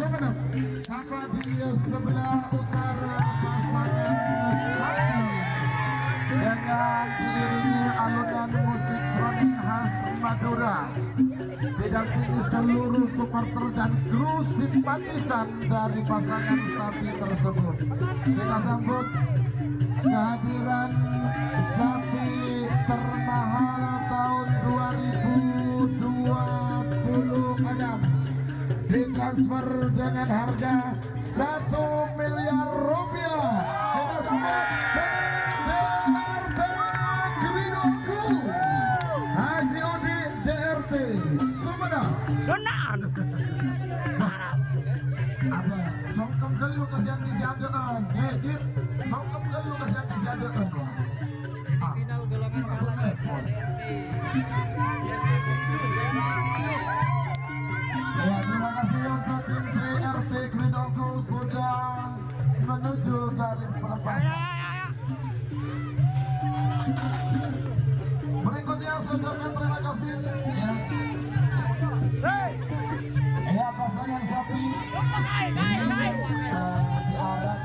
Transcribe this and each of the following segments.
Sumeneb. Tampak di sebelah utara pasangan sapi dengan diiringi alunan musik seraning khas Madura, didampingi seluruh supporter dan kru simpatisan dari pasangan sapi tersebut. Kita sambut kehadiran sapi termahal tahun 2026 ditransfer dengan harga 1 miliar rupiah. Kita sambut DRT Gridoku Haji Udi DRT Sumedang. Donaan. Apa? Songkem gelu kasihan disiadaan. Songkem gelu kasihan disiadaan. Final golongan Ya, terima kasih untuk tim DRT Gridoku sudah menuju garis pelepasan. Berikutnya saudara, terima kasih ya. Ya, pasangan sapi ini diarah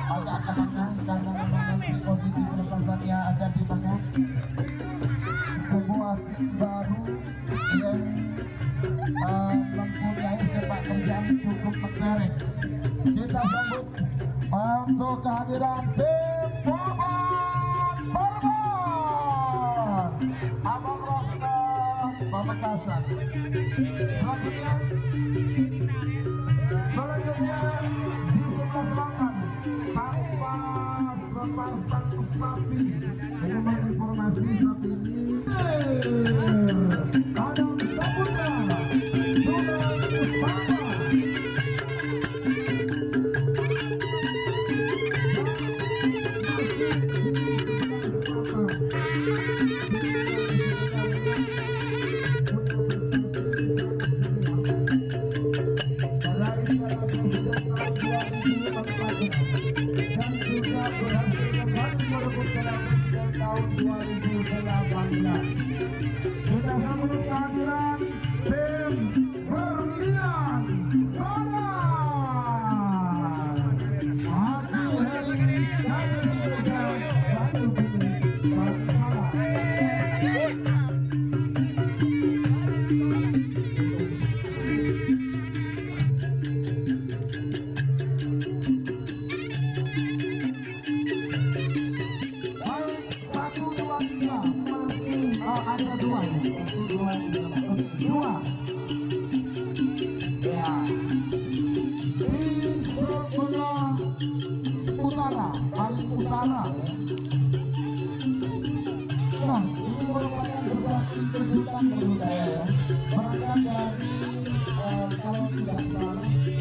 agak ke tengah karena memang nanti posisi pelepasannya ada di tengah. Sebuah tim baru yang mempunyai sepak terjang cukup menarik. Kita sambut untuk kehadiran tim Boban Barban Abang Rafta Pamekasan. Selanjutnya di sebelah selatan tanpa sepasang sapi. Ini menginformasi sapi ini Adam Saputra Tulang Utama. Dan juga berhasil kembali merebut tahun 2018. Kita sambut kehadiran tim Berlian Sana. Ada dua ya di sebelah utara, paling utara. Nah, ini merupakan sebuah kejutan menurut saya ya. Berangkat dari kalau tidak salah ini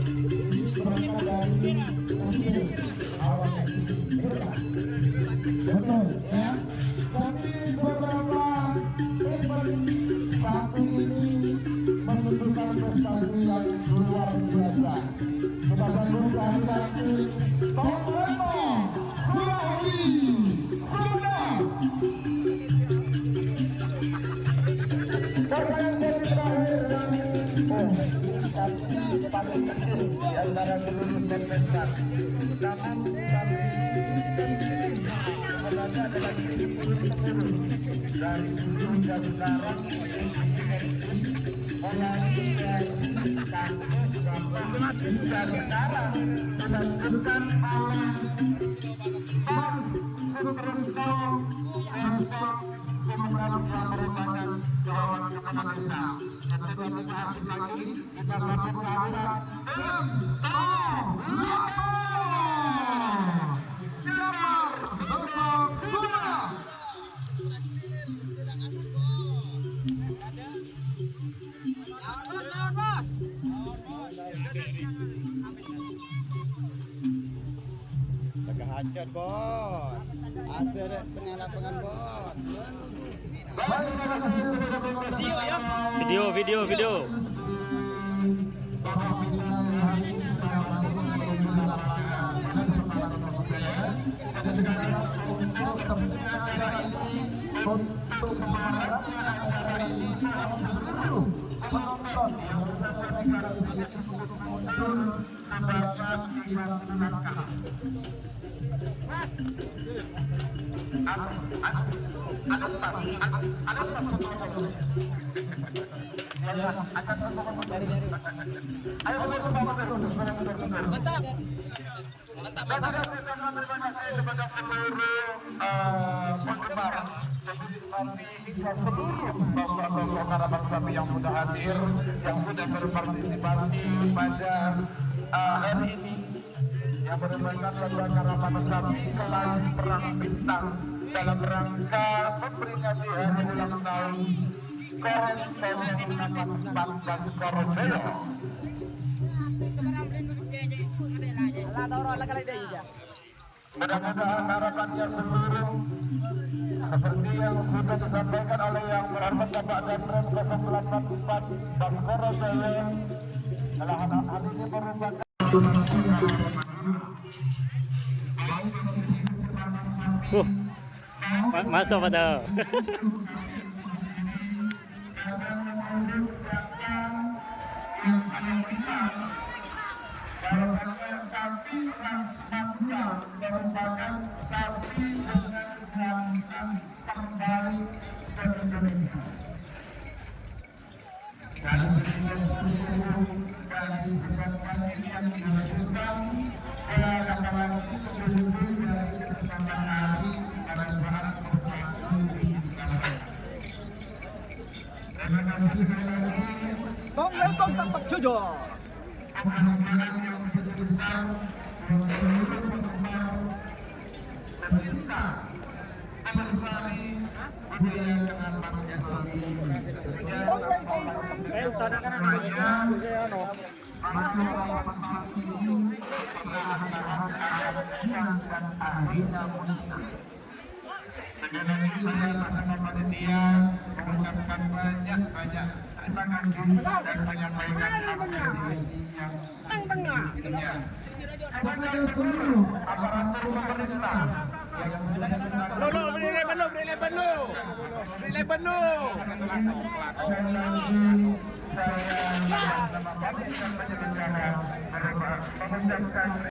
berangkat dari awalnya betul ya. Tapi beberapa satu ini menunjukkan prestasi yang luar biasa. Kita sambut kehadiran Tomono Surawi Sumedang. Pertanyaan dari terakhir dan paling kecil di antara seluruh dan besar. Namun kami sebenarnya adalah dari ujung dan sekarang dari kampus dan sekarang kita tunjukkan oleh Mas Sutrisno besok Sumedang yang merupakan seorang kepala desa. Tentunya kita kasih lagi kita sambut kehadiran tim Jamar besok Sumedang. Tegak hajat bos, ada tengah lapangan bos. Baik, terima kasih sudah Video ya. Video. Bapak final hari ini sudah masuk menuju lapangan dan sementara bersedia. Jadi sekarang untuk tertibnya acara ini, untuk semangatnya acara ini, seluruh penonton Bapak-bapak harapan kami yang sudah hadir, yang sudah berpartisipasi pada hari ini, yang merupakan lomba karapan sapi kelas perang bintang dalam rangka memperingati hari ulang tahun Koron 014 Koronelo. Mudah-mudahan harapannya seluruh seperti yang sudah disampaikan oleh yang berhormat Bapak Danrem 084 Baskoro Jaya adalah hal ini merupakan Masuk pada. bahwasanya sapi ras Madura merupakan sapi dengan kualitas terbaik se-Indonesia. Dari segi struktur, dari segi yang dihasilkan, kadang-kadang itu lebih dari kecepatan lari pada saat berlaku di kawasan. Terima kasih sekali lagi. Tong tampak jujur. Penghargaan yang begitu besar dari seluruh penggemar pecinta melestari budaya karapan yang sapi ini. Maka karapan sapi ini perlahan-lahan akan hilang dan akhirnya musnah. Sekali lagi saya pada panitia mengucapkan banyak terima kasih dan menyampaikan apresiasi yang setinggi-tingginya kepada seluruh aparatur pemerintah yang sudah menangani. Beri leban lu. Saya bersama panitia penyelenggara mengucapkan